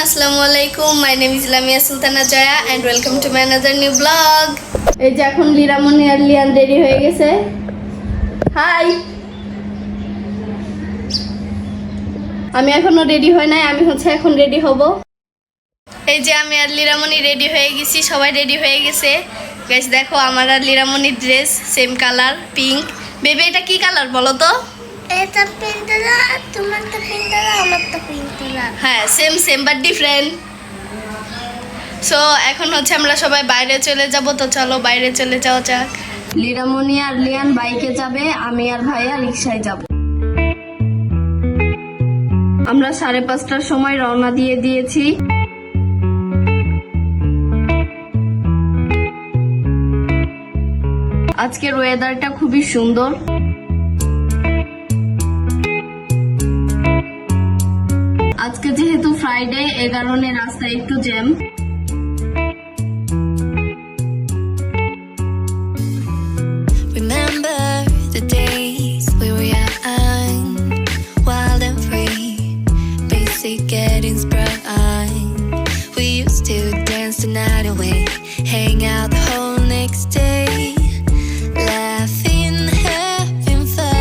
আসসালামু আলাইকুম, my name is Lamia Sultana Joya and welcome to my another new blog. এই যে এখন লিরামনি আর লিয়ান রেডি হয়ে গেছে। হাই, আমি এখনো রেডি হই নাই, আমি এখন রেডি হব। এই যে আমি আর লিরামনি রেডি হয়ে গেছি, সবাই রেডি হয়ে গেছে। গাইস দেখো, আমার আর লিরামনির dress same colour, pink. Baby এটা কি কালার বলো তো? এটা পিঙ্ক কালার, তোমার তো পিঙ্ক কালার, আমার তো পিঙ্ক কালার। হ্যাঁ, same same but different. So এখন আমরা সবাই বাইরে চলে যাব, তো চলো বাইরে চলে যাওয়া যাক। লিরামনি আর লিয়ান বাইকে যাবে, আমি আর ভাইয়া রিকশায় যাব। আমরা 5:30টার সময় রওনা দিয়ে দিয়েছি। আজকের ওয়েদারটা খুবই সুন্দর। আজকে যেহেতু ফ্রাইডে, এ কারণে রাস্তায় একটু jam. Remember the days we were young, wild and free, basic getting sprung. We used to dance the night away, hang out the whole next day, laughing, having fun.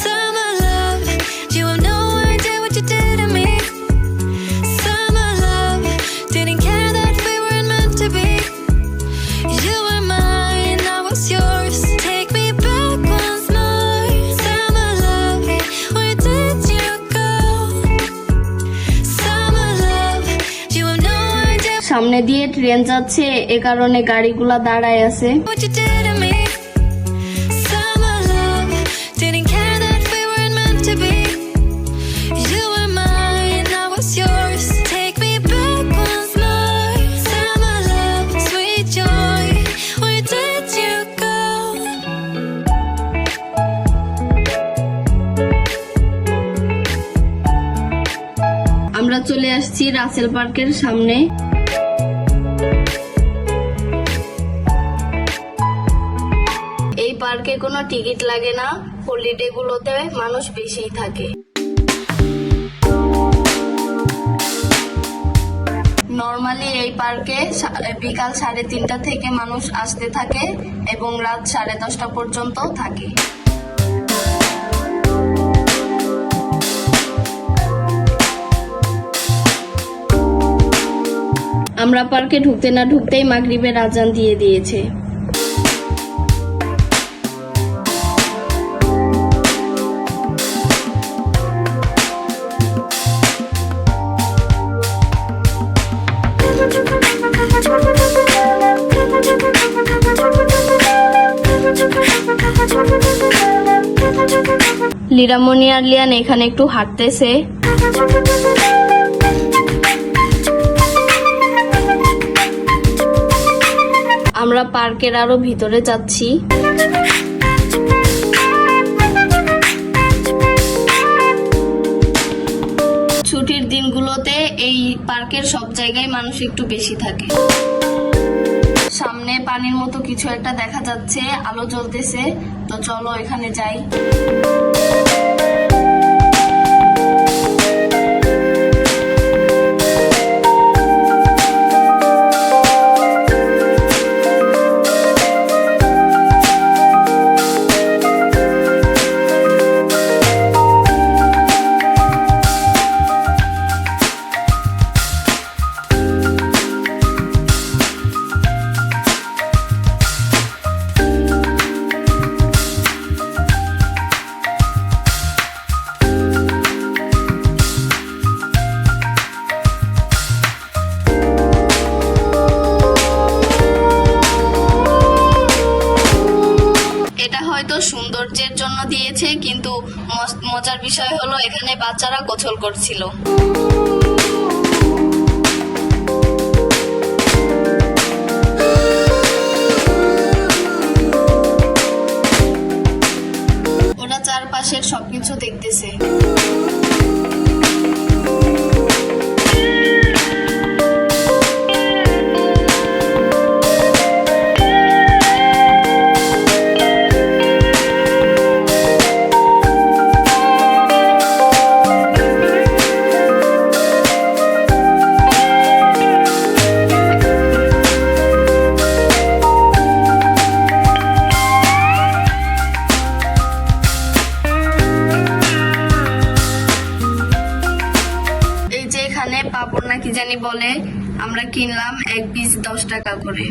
Summer love, you have no idea what you did to me. Summer love, didn't care that we weren't meant to be. You were mine, I was yours. Take me back once more. Summer love, where did you go? Summer love, you have no idea সামনে দিয়ে train যাচ্ছে, এ কারণে গাড়িগুলা দাঁড়ায় আছে। what you did to me. Summer love, didn't care that we weren't meant to be. You were mine, I was yours. Take me back once more. Summer love, sweet joy, where did you go? আমরা চলে আসছি রাসেল পার্কের সামনে। এই পার্কে কোনো ticket লাগে না, হলিডে গুলোতে মানুষ বেশিই থাকে। নর্মালি এই পার্কে বিকাল 3:30 থেকে মানুষ আসতে থাকে এবং রাত 10:30 পর্যন্ত থাকে। আমরা পার্কে ঢুকতে না ঢুকতেই মাগরিবের আজান দিয়ে দিয়েছে। লিরামনি আর লিয়ান এখানে একটু হাঁটতেছে। আমরা পার্কের আরো ভিতরে যাচ্ছি। ছুটির দিনগুলোতে এই পার্কের সব জায়গায় মানুষ একটু বেশি থাকে। সামনে পানির মতো কিছু একটা দেখা যাচ্ছে, আলো জ্বলতেছে, তো চলো এখানে যাই। সৌন্দর্যের জন্য দিয়েছে, কিন্তু মজার বিষয় হলো এখানে বাচ্চারা গোসল করছিল। চারপাশের সবকিছু দেখতেছে। পাপড় না কি জানি বলে, আমরা কিনলাম এক পিস 10 টাকা করে।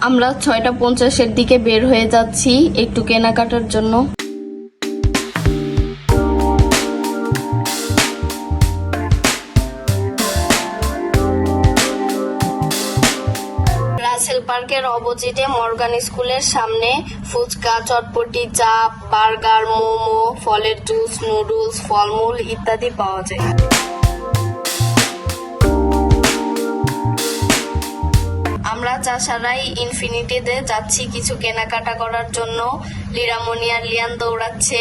আমরা 6:50-এর দিকে বের হয়ে যাচ্ছি একটু কেনাকাটার জন্য। রাসেল পার্কের অপোজিটে মর্গান স্কুলের সামনে ফুচকা, চটপটি, চাপ, বার্গার, মোমো, ফলের জুস, নুডলস, ফলমূল ইত্যাদি পাওয়া যায়। আমরা চাষারাই ইনফিনিটিতে যাচ্ছি কিছু কেনাকাটা করার জন্য। লিরামনি আর লিয়ান দৌড়াচ্ছে।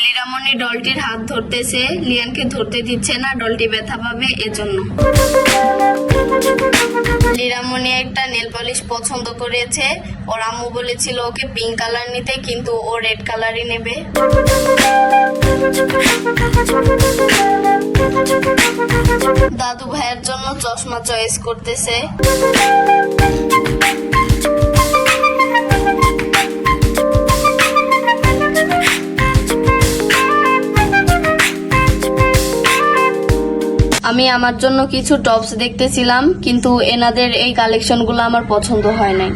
লিরামনি ডলটির হাত ধরতেছে, লিয়ানকে ধরতে দিচ্ছে না, ডলটি ব্যথা পাবে এজন্য। লিরামনি একটা নেল পলিশ পছন্দ করেছে, ওর আম্মু বলেছিল ওকে পিঙ্ক কালার নিতে, কিন্তু ও রেড কালারই নেবে। দাদু ভাইয়ের জন্য চশমা চয়েস করতেছে। আমি আমার জন্য কিছু টপস দেখতেছিলাম, কিন্তু এনাদের এই কালেকশনগুলো আমার পছন্দ হয় নাই।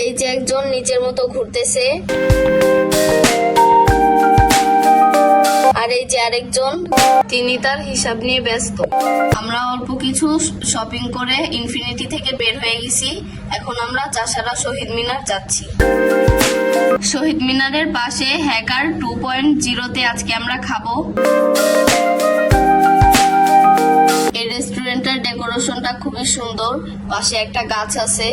এই যে একজন নিচের মতো ঘুরতেছে, আর এই যে আরেকজন, তিনি তার হিসাব নিয়ে ব্যস্ত। আমরা অল্প কিছু শপিং করে ইনফিনিটি থেকে বের হয়ে গেছি। এখন আমরা চাষারা শহীদ মিনার যাচ্ছি। শহীদ মিনারের পাশে হ্যাকার 2.0-তে আজকে আমরা খাবো। এই রেস্টুরেন্টের ডেকোরেশনটা খুবই সুন্দর, পাশে একটা গাছ আছে।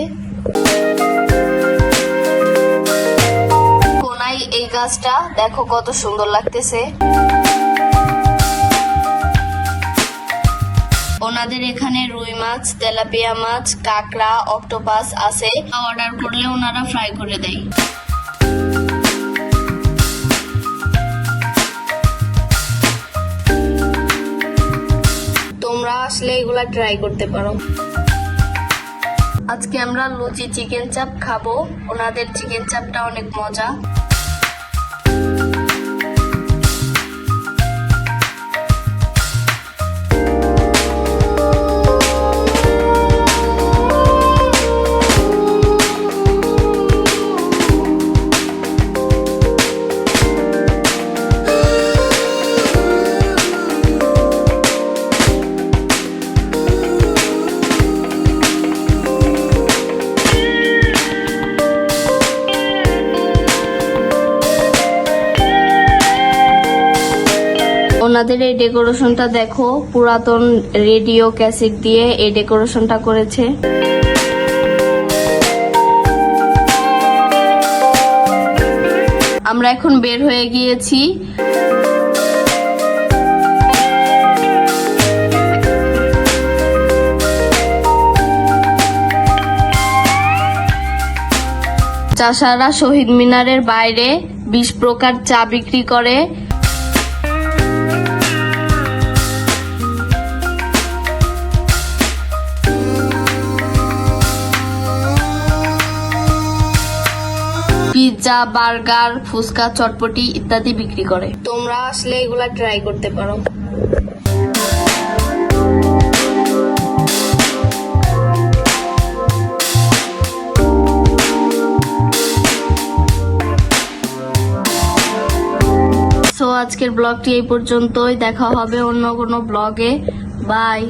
কোনায় এই গাছটা দেখো কত সুন্দর লাগতেছে। ওনাদের এখানে রুই মাছ, তেলাপিয়া মাছ, কাঁকড়া, অক্টোপাস আছে। অর্ডার করলে ওনারা ফ্রাই করে দেয়। তোমরা আসলে এগুলা ট্রাই করতে পারো। আজকে আমরা লুচি চিকেন চাপ খাবো। ওনাদের চিকেন চাপটা অনেক মজা। ওনাদের এই ডেকোরেশনটা দেখো, পুরাতন রেডিও ক্যাসেট দিয়ে এই ডেকোরেশনটা করেছে। আমরা এখন বের হয়ে গিয়েছি। চাষারা শহীদ মিনারের বাইরে 20 প্রকার চা বিক্রি করে। পিৎজা, বার্গার, ফুচকা, চটপটি ইত্যাদি বিক্রি করে। তোমরা আসলে এগুলা ট্রাই করতে পারো। সো আজকের ব্লগটি এই পর্যন্তই, দেখা হবে অন্য কোনো ব্লগে। বাই।